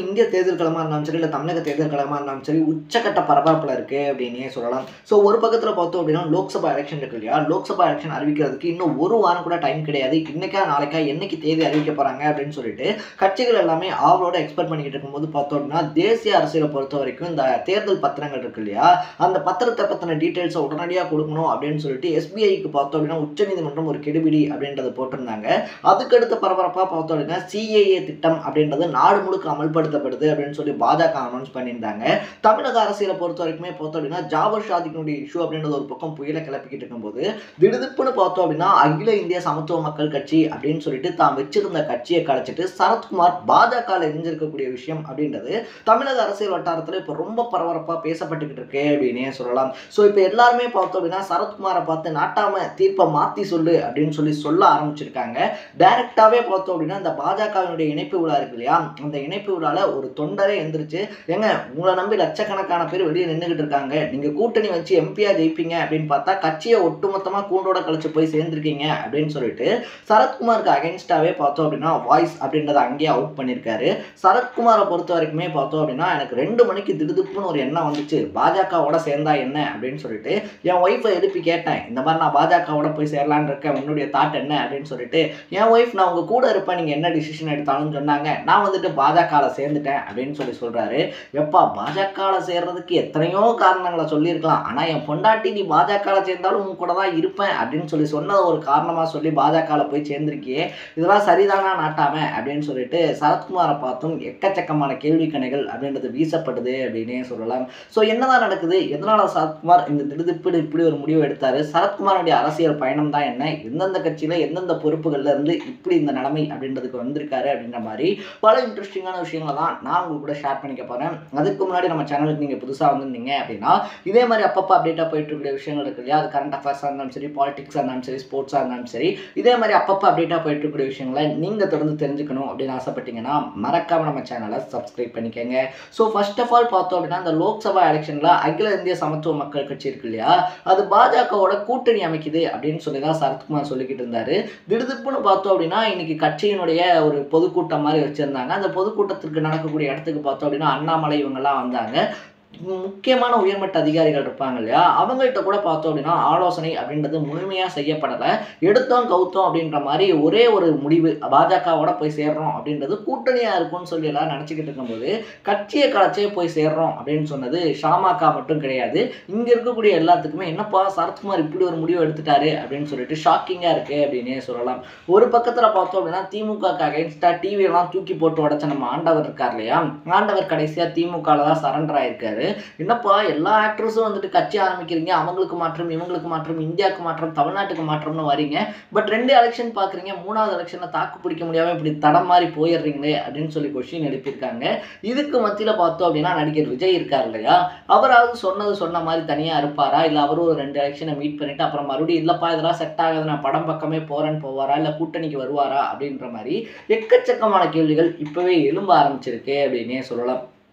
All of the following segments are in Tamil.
இந்திய தேர்தல் களமாக இருந்தாலும் சரி, இல்லை தமிழக தேர்தல் களமாக இருந்தாலும் சரி, உச்சக்கட்ட பரபரப்பில் இருக்குது அப்படின்னே சொல்லலாம். ஸோ ஒரு பக்கத்தில் பார்த்தோம் அப்படின்னா லோக்சபா எலெக்ஷன் இருக்கு இல்லையா, லோக்சபா எலெக்ஷன் அறிவிக்கிறதுக்கு இன்னும் ஒரு வாரம் கூட டைம் கிடையாது. இன்னைக்கா நாளைக்கா என்னைக்கு தேதி அறிவிக்க போகிறாங்க அப்படின்னு சொல்லிட்டு கட்சிகள் எல்லாமே ஆவலோட எக்ஸ்பெக்ட் பண்ணிக்கிட்டு இருக்கும்போது பார்த்தோம் அப்படின்னா தேசிய அரசியலை பொறுத்த வரைக்கும் இந்த தேர்தல் பத்திரங்கள் இருக்கு இல்லையா, அந்த பத்திரத்தை பற்றின டீட்டெயில்ஸை உடனடியாக கொடுக்கணும் அப்படின்னு சொல்லிட்டு எஸ்பிஐக்கு பார்த்தோம் அப்படின்னா உச்சநீதிமன்றம் ஒரு கெடுபிடி அப்படின்றத போட்டிருந்தாங்க. அதுக்கடுத்த பரபரப்பாக பார்த்தோம் அப்படின்னா சிஏஏ திட்டம் அப்படின்றது நாடு முழுக்க அமல்படுத்தப்படுது அப்படின்னு சொல்லி பாஜக அனௌன்ஸ் பண்ணியிருந்தாங்க. தமிழக அரசியலை பொறுத்த வரைக்குமே பார்த்தோம் அப்படின்னா ஜாபர் ஷாதிக்கினுடைய இஷ்யூ அப்படின்றது ஒரு பக்கம் புயலை கிளப்பிக்கிட்டு இருக்கும்போது திடுதிப்புன்னு பார்த்தோம் அப்படின்னா அகில இந்திய சமத்துவ மக்கள் கட்சி அப்படின்னு சொல்லிட்டு தான் வச்சிருந்த கட்சியை கலைச்சிட்டு சரத்குமார் பாஜக இணைஞ்சிருக்கக்கூடிய விஷயம் அப்படின்றது தமிழக அரசியல் வட்டாரத்தில் இப்போ ரொம்ப பரபரப்பாக பேசப்பட்டுக்கிட்டு இருக்கு அப்படின்னே சொல்லலாம். ஸோ இப்போ எல்லாருமே பார்த்தோம் அப்படின்னா சரத்குமாரை பார்த்து நாட்டாம தீர்ப்பை மாற்றி சொல்லு அப்படின்னு சொல்ல ஆரம்பிச்சிருக்காங்க. டைரக்டாவே பார்த்தோம் அப்படின்னா இந்த பாஜகவினுடைய இணைப்பு விழா இருக்கு இல்லையா, அந்த இணைப்பு விழால ஒரு தொண்டரே எந்திரிச்சு எங்க உங்களை நம்பி லட்சக்கணக்கான பேர் வெளியே நின்றுகிட்டு இருக்காங்க, நீங்க கூட்டணி வச்சு எம்பியா ஜெயிப்பீங்க அப்படின்னு பார்த்தா கட்சியை ஒட்டுமொத்தமா கூண்டோட கழிச்சு போய் சேர்ந்திருக்கீங்க அப்படின்னு சொல்லிட்டு சரத்குமாருக்கு அகைன்ஸ்டாவே பார்த்தோம் அப்படின்னா வாய்ஸ் அப்படின்றத அங்கேயே அவுட் பண்ணியிருக்காரு. சரத்குமாரை பொறுத்த வரைக்குமே பார்த்தோம் அப்படின்னா எனக்கு 2 மணிக்கு திடுதுப்புன்னு ஒரு எண்ணம் வந்துச்சு, பாஜகவோட சேர்ந்தா என்ன அப்படின்னு சொல்லிட்டு என் ஒய்ஃபை எழுப்பி கேட்டேன், இந்த மாதிரி நான் பாஜகவோட போய் சேரலான்னு இருக்கேன், உன்னுடைய தாட் என்ன அப்படின்னு சொல்லிட்டு என் ஒய்ஃப் நான் உங்க கூட இருப்பேன், நீங்க என்ன டிசிஷன் எடுத்தாலும் சொன்னாங்க, நான் வந்துட்டு பாஜகவில் சேர்ந்துட்டேன் அப்படின்னு சொல்றாரு. எப்பா பாஜகவில் சேர்றதுக்கு எத்தனையோ காரணங்களை சொல்லியிருக்கலாம், ஆனா என் பொண்டாட்டி நீ பாஜகவில் சேர்ந்தாலும் உங்க கூட தான் இருப்பேன் அப்படின்னு சொன்னதை ஒரு காரணமா சொல்லி பாஜகவில் போய் சேர்ந்திருக்கியே, இதெல்லாம் சரிதானா நாட்டாம அப்படின்னு சொல்லிட்டு சரத்குமாரை பார்த்தும் எக்கச்சக்கமான கேள்வி கணைகள் அப்படின்றது வீசப்படுது அப்படின்னே சொல்லலாம். ஸோ என்னதான் நடக்குது, எதனால சரத்குமார் இந்த திடுதிப்பு இப்படி ஒரு முடிவு எடுத்தாரு, சரத்குமாருடைய அரசியல் பயணம் தான் என்ன, எந்தெந்த கட்சியில எந்தெந்த பொறுப்புகள்ல இருந்து இப்படி இந்த நிலைமை அப்படின்றதுக்கு வந்திருக்காரு அப்படின்ற மாதிரி பல இன்ட்ரெஸ்டிங்கான விஷயங்களை தான் நான் உங்களுக்கு கூட ஷேர் பண்ணிக்க போறேன். அதுக்கு முன்னாடி நம்ம சேனலுக்கு நீங்க புதுசா வந்திருந்தீங்க அப்படின்னா இதே மாதிரி அப்பப்போ அப்டேட்டா போயிட்டு இருக்கிற விஷயங்கள் இருக்கு இல்லையா, அது கரண்ட் அஃபேர்ஸாக இருந்தாலும் சரி, பாலிடிக்ஸாக இருந்தாலும் சரி, ஸ்போர்ட்ஸாக இருந்தாலும் சரி, இதே மாதிரி அப்பப்போ அப்டேட்டா போயிட்டு இருக்கிற விஷயங்களை நீங்க தொடர்ந்து தெரிஞ்சுக்கணும் அப்படின்னு ஆசைப்பட்டீங்கன்னா மறக்காம நம்ம சேனலை சப்ஸ்கிரைப் பண்ணிக்கங்க. ஸோ ஃபர்ஸ்ட் ஆஃப் ஆல் பார்த்தோம் அப்படின்னா இந்த லோக்சபா எலெக்ஷன்ல அகில இந்திய சமத்துவ மக்கள் கட்சி இருக்கு இல்லையா, அது பாஜகவோட கூட்டணி அமைக்குது அப்படின்னு சொல்லி தான் சரத்குமார் சொல்லிக்கிட்டு இருந்தாரு. திடுதிப்புன்னு பார்த்தோம் அப்படின்னா இன்னைக்கு கட்சியினுடைய ஒரு பொதுக்கூட்டம் மாதிரி வச்சிருந்தாங்க. அந்த பொதுக்கூட்டத்திற்கு நடக்கக்கூடிய இடத்துக்கு பார்த்தோம் அப்படின்னா அண்ணாமலை இவங்கெல்லாம் வந்தாங்க. முக்கியமான உயர்மட்ட அதிகாரிகள் இருப்பாங்க இல்லையா, அவங்கள்ட்ட கூட பார்த்தோம் அப்படின்னா ஆலோசனை அப்படின்றது முழுமையாக செய்யப்படலை. எடுத்தோம் கவுத்தோம் அப்படின்ற மாதிரி ஒரே ஒரு முடிவு, பாஜகவோட போய் சேர்றோம் அப்படின்றது கூட்டணியாக இருக்கும்னு சொல்லி எல்லாம் நினச்சிக்கிட்டு இருக்கும்போது கட்சியை கலைச்சே போய் சேர்றோம் அப்படின்னு சொன்னது ஷாமாக்கா மட்டும் கிடையாது, இங்கே இருக்கக்கூடிய எல்லாத்துக்குமே என்னப்பா சரத்குமார் இப்படி ஒரு முடிவு எடுத்துட்டாரு அப்படின்னு சொல்லிட்டு ஷாக்கிங்காக இருக்குது அப்படின்னே சொல்லலாம். ஒரு பக்கத்தில் பார்த்தோம் அப்படின்னா திமுக அகைன்ஸ்டா டிவியெல்லாம் தூக்கி போட்டு உடச்ச நம்ம ஆண்டவர் இருக்கார் இல்லையா, ஆண்டவர் கடைசியாக திமுகவில் தான் சரண்டர் ஆயிருக்காரு. என்னப்பா எல்லா ஆக்டர்ஸும் வந்துட்டு கட்சி ஆரம்பிக்கிறீங்க, அவங்களுக்கு மாற்றம், இவங்களுக்கு மாற்றம், இந்தியாவுக்கு மாற்றம், தமிழ்நாட்டுக்கு மாற்றம்னு வரீங்க, பட் 2 எலெக்ஷன் பார்க்குறீங்க, 3வது எலெக்ஷனை தாக்கு பிடிக்க முடியாமல் இப்படி தடம் மாதிரி போயிடுறீங்களே அப்படின்னு சொல்லி கொஸ்டின் எழுப்பியிருக்காங்க. இதுக்கு மத்தியில் பார்த்தோம் அப்படின்னா நடிகர் விஜய் இருக்கார் இல்லையா, அவராவது சொன்ன மாதிரி தனியாக இருப்பாரா, இல்லை அவரும் ஒரு 2 எலெக்ஷனை மீட் பண்ணிட்டு அப்புறம் மறுபடியும் இல்லைப்பா இதெல்லாம் செட் ஆகாது நான் படம் பக்கமே போறேன்னு போவாரா, இல்லை கூட்டணிக்கு வருவாரா அப்படின்ற மாதிரி எக்கச்சக்கமான கேள்விகள் இப்போவே எழும்ப ஆரம்பிச்சிருக்கு அப்படின்னே சொல்லலாம்.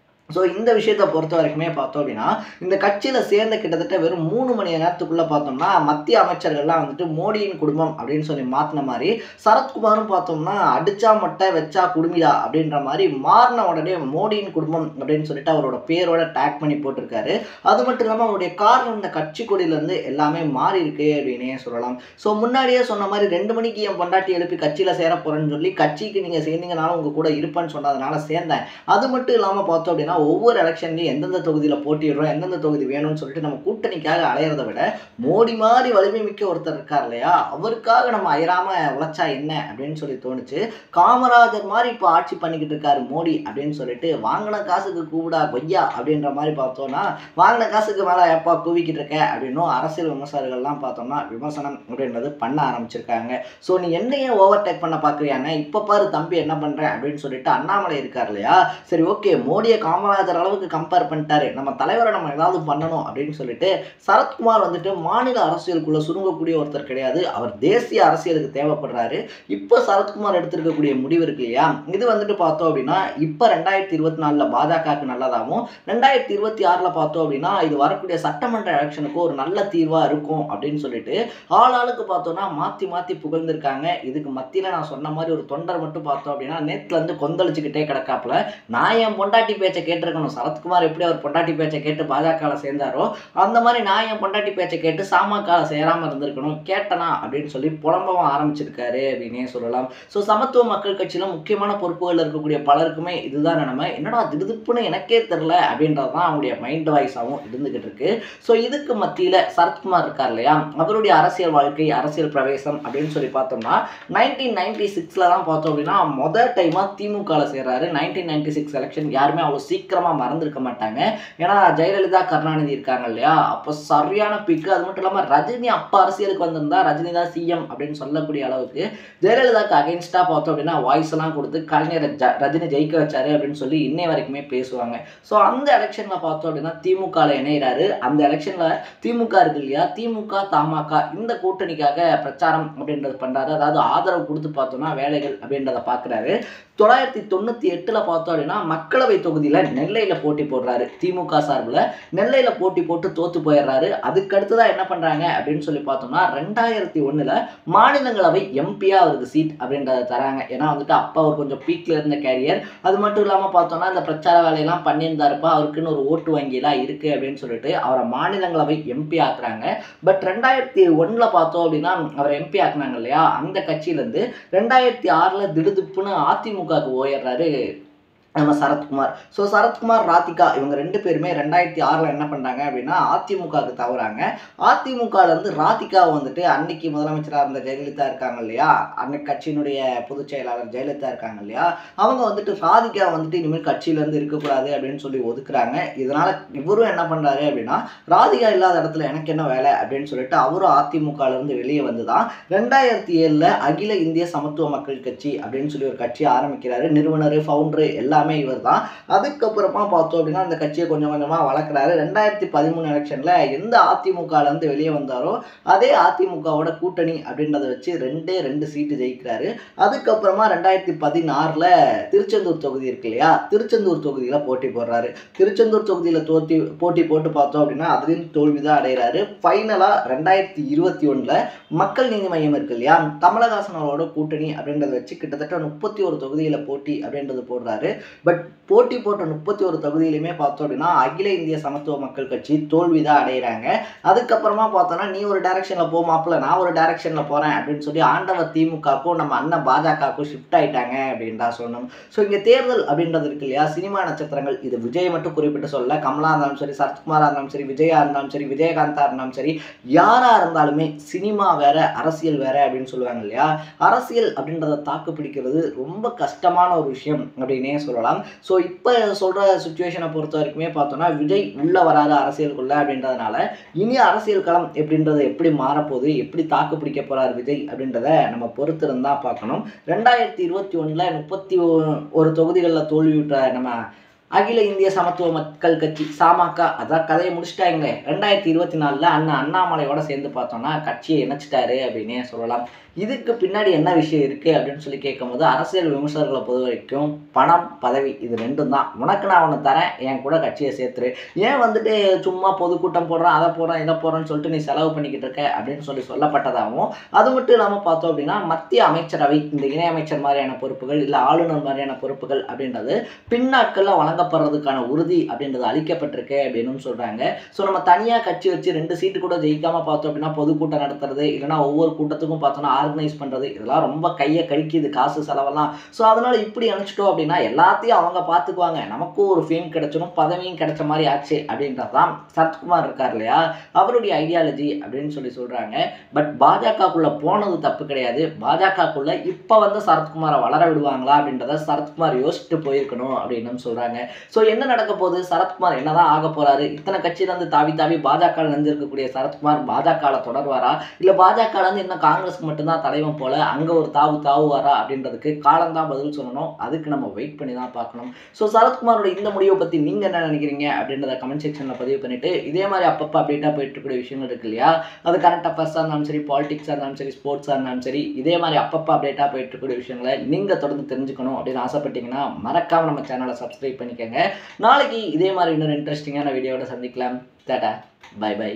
ஸோ இந்த விஷயத்தை பொறுத்த வரைக்குமே பார்த்தோம் அப்படின்னா இந்த கட்சியில் சேர்ந்த கிட்டத்தட்ட வெறும் 3 மணி நேரத்துக்குள்ளே பார்த்தோம்னா மத்திய அமைச்சர்கள்லாம் வந்துட்டு மோடியின் குடும்பம் அப்படின்னு சொல்லி மாற்றின மாதிரி சரத்குமாரும் பார்த்தோம்னா அடிச்சா மொட்டை வச்சா குடுமிடா அப்படின்ற மாதிரி மாறின உடனே மோடியின் குடும்பம் அப்படின்னு சொல்லிட்டு அவரோட பேரோட டேக் பண்ணி போட்டிருக்காரு. அது மட்டும் இல்லாமல் அவருடைய காரணம் இந்த கட்சி கொடியிலேருந்து எல்லாமே மாறி இருக்கு அப்படின்னே சொல்லலாம். ஸோ முன்னாடியே சொன்ன மாதிரி 2 மணிக்கு என் பொண்டாட்டி எழுப்பி கட்சியில் சேர போகிறேன்னு சொல்லி கட்சிக்கு நீங்கள் சேர்ந்தீங்கனாலும் உங்கள் கூட இருப்பேன்னு சொன்னதுனால சேர்ந்தேன். அது மட்டும் இல்லாமல் பார்த்தோம் அப்படின்னா ஒவ்வொரு எலெக்ஷன்லையும் எந்தெந்த தொகுதியில் போட்டிடுறோம், எந்தெந்த தொகுதி வேணும்னு சொல்லிட்டு நம்ம கூட்டணிக்காக அலையிறத விட மோடி மாதிரி வலிமை மிக்க ஒருத்தர் இருக்கார் இல்லையா, அவருக்காக நம்ம அயராம உழைச்சா என்ன அப்படின்னு சொல்லி தோணுச்சு. காமராஜர் மாதிரி இப்போ ஆட்சி பண்ணிக்கிட்டு இருக்காரு மோடி அப்படின்னு சொல்லிட்டு வாங்கின காசுக்கு கூவிடா கொய்யா அப்படின்ற மாதிரி பார்த்தோம்னா வாங்கின காசுக்கு மேலே எப்பா கூவிக்கிட்டு இருக்க அப்படின்னும் அரசியல் விமர்சகர்கள்லாம் பார்த்தோம்னா விமர்சனம் அப்படின்றது பண்ண ஆரம்பிச்சிருக்காங்க. ஸோ நீ என்னையே ஓவர்டேக் பண்ண பார்க்குறியானே, இப்போ பாரு தம்பி என்ன பண்ணுறேன் அப்படின்னு சொல்லிட்டு அண்ணாமலை இருக்கார் இல்லையா, சரி ஓகே மோடியை காமராஜர் காமராஜர் அளவுக்கு கம்பேர் பண்ணிட்டாரு, நம்ம தலைவரை நம்ம ஏதாவது பண்ணணும் அப்படின்னு சொல்லிட்டு சரத்குமார் வந்துட்டு மாநில அரசியலுக்குள்ள சுருங்கக்கூடிய ஒருத்தர் கிடையாது, அவர் தேசிய அரசியலுக்கு தேவைப்படுறாரு. இப்போ சரத்குமார் எடுத்திருக்கக்கூடிய முடிவு இருக்கு இல்லையா, இது வந்துட்டு பார்த்தோம் அப்படின்னா இப்போ 2024 பாஜகவுக்கு நல்லதாகவும் 2026 பார்த்தோம் அப்படின்னா இது வரக்கூடிய சட்டமன்ற எலெக்ஷனுக்கு ஒரு நல்ல தீர்வா இருக்கும் அப்படின்னு சொல்லிட்டு ஆளாளுக்கு பார்த்தோம்னா மாத்தி மாத்தி புகழ்ந்திருக்காங்க. இதுக்கு மத்தியில நான் சொன்ன மாதிரி ஒரு தொண்டர் மட்டும் பார்த்தோம் அப்படின்னா நேத்துல இருந்து கொந்தளிச்சுக்கிட்டே கிடக்காப்புல, நான் என் பொண்டாட்டி பேச்சை கேட்டிருக்கணும், சரத்குமார் எப்படி அவர் பொண்டாட்டி பேச்சை கேட்டு பாஜகவில் சேர்ந்தாரோ அந்த மாதிரி நான் என் பொண்டாட்டி பேச்சை கேட்டு சாமக சேராம இருந்திருக்கணும், கேட்டனா அப்படின்னு சொல்லி புலம்பவும் ஆரம்பிச்சிருக்காரு அப்படின்னே சொல்லலாம். ஸோ சமத்துவ மக்கள் கட்சியில முக்கியமான பொறுப்புகள் இருக்கக்கூடிய பலருக்குமே இதுதான் நிலைமை. என்னடா திடுப்புன்னு எனக்கே தெரியல அப்படின்றது தான் அவங்களுடைய மைண்ட் வாய்ஸாகவும் இருந்துகிட்டு இருக்கு. ஸோ இதுக்கு மத்தியில சரத்குமார் இருக்கார் இல்லையா, அவருடைய அரசியல் வாழ்க்கை அரசியல் பிரவேசம் அப்படின்னு சொல்லி பார்த்தோம்னா 1996 தான் பார்த்தோம் அப்படின்னா முதல் டைமா திமுக சேர்றாரு. 1996 எலெக்ஷன் யாருமே அவ்வளோ சீக்கிரமா மறந்துருக்க மாட்டாங்க. ஏன்னா ஜெயலலிதா கருணாநிதி இருக்காங்க இல்லையா, அப்போ சரியான பிக்கு. அது மட்டும் இல்லாமல் ரஜினி அப்போ அரசியலுக்கு வந்திருந்தா ரஜினி தான் சிஎம் அப்படின்னு சொல்லக்கூடிய அளவுக்கு ஜெயலலிதாக்கு அகென்ஸ்டா பார்த்தோம் அப்படின்னா வாய்ஸ் எல்லாம் கொடுத்து கலைஞர் ரஜினி ஜெயிக்க வச்சாரு அப்படின்னு சொல்லி இன்னை வரைக்குமே பேசுவாங்க. ஸோ அந்த எலெக்ஷன்ல பார்த்தோம் அப்படின்னா திமுக இணைகிறாரு. அந்த எலெக்ஷன்ல திமுக இருக்கு இல்லையா, திமுக தமாக இந்த கூட்டணிக்காக பிரச்சாரம் அப்படின்றது பண்றாரு. அதாவது ஆதரவு கொடுத்து பார்த்தோம்னா வேலைகள் அப்படின்றத பார்க்குறாரு. 1998 பார்த்தோம் அப்படின்னா மக்களவை தொகுதியில நெல்லையில போட்டி போடுறாரு. திமுக சார்பில் நெல்லையில போட்டி போட்டு தோத்து போயிடுறாரு. அதுக்கு அடுத்ததான் என்ன பண்றாங்க அப்படின்னு சொல்லி பார்த்தோம்னா 2001 மாநிலங்களவை எம்பியா அவருக்கு சீட் அப்படின்றத தராங்க. ஏன்னா வந்துட்டு அப்போ அவர் கொஞ்சம் பீக்ல இருந்த கேரியர். அது மட்டும் இல்லாம பார்த்தோம்னா இந்த பிரச்சார வேலையெல்லாம் பண்ணியிருந்தாருப்பா, அவருக்குன்னு ஒரு ஓட்டு வங்கியெல்லாம் இருக்கு அப்படின்னு சொல்லிட்டு அவரை மாநிலங்களவை எம்பி ஆக்குறாங்க. பட் 2001 பார்த்தோம் அப்படின்னா அவர் எம்பி ஆக்குனாங்க இல்லையா, அந்த கட்சியிலேருந்து 2006 திடுதுப்புன்னு அதிமுகவுக்கு போயிடுறாரு நம்ம சரத்குமார். ஸோ சரத்குமார் ராதிகா இவங்க ரெண்டு பேருமே 2006 என்ன பண்ணுறாங்க அப்படின்னா அதிமுகவுக்கு தவறாங்க. அதிமுகலேருந்து ராதிகாவை வந்துட்டு அன்னைக்கு முதலமைச்சராக இருந்த ஜெயலலிதா இருக்காங்க இல்லையா, அன்னைக்கு கட்சியினுடைய பொதுச் செயலாளர் ஜெயலலிதா இருக்காங்க இல்லையா, அவங்க வந்துட்டு ராதிகா வந்துட்டு இனிமேல் கட்சியிலேருந்து இருக்கக்கூடாது அப்படின்னு சொல்லி ஒதுக்குறாங்க. இதனால் இவரும் என்ன பண்ணுறாரு அப்படின்னா ராதிகா இல்லாத இடத்துல எனக்கு என்ன வேலை அப்படின்னு சொல்லிட்டு அவரும் அதிமுகலேருந்து வெளியே வந்து தான் 2007 அகில இந்திய சமத்துவ மக்கள் கட்சி அப்படின்னு சொல்லி ஒரு கட்சி ஆரம்பிக்கிறாரு. நிறுவனர் ஃபவுண்டரு எல்லாம் இவர் தான். அதுக்கப்புறமா பார்த்தோம் அப்படின்னா அந்த கட்சியை கொஞ்சம் கொஞ்சமா வளர்க்குறாரு. 2013 எலெக்ஷன்ல எந்த அதிமுக இருந்து வெளியே வந்தாரோ அதே அதிமுகவோட கூட்டணி அப்படின்றத வச்சு 2 சீட்டு ஜெயிக்கிறாரு. அதுக்கப்புறமா 2016 திருச்செந்தூர் தொகுதி இருக்கு இல்லையா, திருச்செந்தூர் தொகுதியில போட்டி போடுறாரு. திருச்செந்தூர் தொகுதியில போட்டி போட்டு பார்த்தோம் அப்படின்னா அதுலேயும் தோல்விதான் அடைகிறாரு. ஃபைனலா 2021 மக்கள் நீதி மையம் இருக்கு இல்லையா, கமலஹாசன் அவரோட கூட்டணி அப்படின்றத வச்சு கிட்டத்தட்ட 31 தொகுதியில போட்டி அப்படின்றது போடுறாரு. பட் போட்டி போட்ட 31 தொகுதியிலுமே பார்த்தோம் அப்படின்னா அகில இந்திய சமத்துவ மக்கள் கட்சி தோல்விதான் அடைகிறாங்க. அதுக்கப்புறமா பார்த்தோன்னா நீ ஒரு டைரக்ஷன்ல போமாப்பிள்ள, நான் ஒரு டைரக்ஷன்ல போறேன் அப்படின்னு சொல்லி ஆண்டவர் திமுகவுக்கும் நம்ம அண்ணன் பாஜகவுக்கும் ஷிஃப்ட் ஆயிட்டாங்க அப்படின்னு தான் சொல்லணும். ஸோ இங்க தேர்தல் அப்படின்றது இருக்கு இல்லையா, சினிமா நட்சத்திரங்கள் இது விஜய் மட்டும் குறிப்பிட்டு சொல்ல, கமலா இருந்தாலும் சரி, சரத்குமாரா இருந்தாலும் சரி, விஜயா இருந்தாலும் சரி, விஜயகாந்தா இருந்தாலும் சரி, யாரா இருந்தாலுமே சினிமா வேற அரசியல் வேற அப்படின்னு சொல்லுவாங்க இல்லையா, அரசியல் அப்படின்றத தாக்கு பிடிக்கிறது ரொம்ப கஷ்டமான ஒரு விஷயம் அப்படின்னே சொல்லலாம். ஸோ இப்போ சொல்கிற சுச்சுவேஷனை பொறுத்த வரைக்குமே பார்த்தோன்னா விஜய் உள்ளே வராது அரசியலுக்குள்ள அப்படின்றதுனால இனி அரசியல் களம் எப்படின்றது எப்படி மாறப்போகுது, எப்படி தாக்கு பிடிக்க போகிறார் விஜய் அப்படின்றத நம்ம பொறுத்து இருந்தால் பார்க்கணும். 2021 31 தொகுதிகளில் தோல்வியுற்ற நம்ம அகில இந்திய சமத்துவ மக்கள் கட்சி சாமக அதான் கதையை முடிச்சிட்டாங்களே. 2024 அண்ணாமலையோட சேர்ந்து பார்த்தோம்னா கட்சியை இணைச்சிட்டாரு அப்படின்னே சொல்லலாம். இதுக்கு பின்னாடி என்ன விஷயம் இருக்குது அப்படின்னு சொல்லி கேட்கும்போது அரசியல் விமர்சகர்களை பொறுத்த வரைக்கும் பணம் பதவி இது ரெண்டும் தான். உனக்கு நான் ஒன்று தரேன், என் கூட கட்சியை சேர்த்துரு, ஏன் வந்துட்டு சும்மா பொதுக்கூட்டம் போடுறான் அதை போடுறான் இதை போடுறேன்னு சொல்லிட்டு நீ செலவு பண்ணிக்கிட்டு இருக்க அப்படின்னு சொல்லப்பட்டதாகவும், அது மட்டும் இல்லாமல் பார்த்தோம் அப்படின்னா மத்திய அமைச்சரவை இந்த இணையமைச்சர் மாதிரியான பொறுப்புகள் இல்லை ஆளுநர் மாதிரியான பொறுப்புகள் அப்படின்றது பின்னாட்களில் வழங்கப்படுறதுக்கான உறுதி அப்படின்றது அளிக்கப்பட்டிருக்கு அப்படின்னு சொல்கிறாங்க. ஸோ நம்ம தனியாக கட்சி வச்சு 2 சீட்டு கூட ஜெயிக்காமல் பார்த்தோம் அப்படின்னா பொதுக்கூட்டம் நடத்துறது இல்லைனா ஒவ்வொரு கூட்டத்துக்கும் பார்த்தோன்னா ஆர்கனைஸ் பண்ணுறது இதெல்லாம் ரொம்ப கையை கழிக்குது காசு செலவெல்லாம். ஸோ அதனால் இப்படி அனுப்பிச்சிட்டோம் அப்படின்னா எல்லாத்தையும் அவங்க பார்த்துக்குவாங்க, நமக்கும் ஒரு ஃபேம் கிடைச்சிடும் பதவியும் கிடைச்ச மாதிரி ஆச்சு அப்படின்றது தான் சரத்குமார் இருக்கார் இல்லையா, அவருடைய ஐடியாலஜி அப்படின்னு சொல்கிறாங்க. பட் பாஜகக்குள்ளே போனது தப்பு கிடையாது. பாஜகக்குள்ளே இப்போ வந்து சரத்குமாரை வளர விடுவாங்களா அப்படின்றத சரத்குமார் யோசிச்சுட்டு போயிருக்கணும் அப்படின்னு சொல்கிறாங்க. ஸோ என்ன நடக்க போகுது, சரத்குமார் என்னதான் ஆக போறாரு, இத்தனை கட்சியிலேருந்து தாவி தாவி பாஜக இருக்கக்கூடிய சரத்குமார் பாஜகவில் தொடர்வாரா, இல்லை பாஜகலேருந்து இன்னும் காங்கிரஸ்க்கு மட்டும்தான் தலைவன் போல அங்கே ஒரு தாவுவாரா அப்படின்றதுக்கு காலம்தான் பதில் சொல்லணும். அதுக்கு நம்ம வெயிட் பண்ணி தான் பார்க்கணும். ஸோ சரத்குமாரோட இந்த முடிவை பற்றி நீங்கள் என்ன நினைக்கிறீங்க அப்படின்றத கமெண்ட் செக்ஷனில் பதிவு பண்ணிட்டு, இதே மாதிரி அப்பப்போ அப்டேட்டாக போயிட்டு இருக்கக்கூடிய விஷயங்கள் இருக்கு இல்லையா, அது கரண்ட் அஃபேர்ஸாக இருந்தாலும் சரி, பாலிடிக்ஸாக இருந்தாலும் சரி, ஸ்போர்ட்ஸாக இருந்தாலும் சரி, இதே மாதிரி அப்பப்போ அப்டேட்டாக போயிட்டு இருக்கக்கூடிய விஷயங்களை நீங்கள் தொடர்ந்து தெரிஞ்சுக்கணும் அப்படின்னு ஆசைப்பட்டீங்கன்னா மறக்காம நம்ம சேனலை சப்ஸ்கிரைப் பண்ணிக்கோங்க. நாளைக்கு இதே மாதிரி இன்னொரு இன்ட்ரெஸ்டிங்கான வீடியோவோட சந்திக்கலாம். டாடா, பை பை.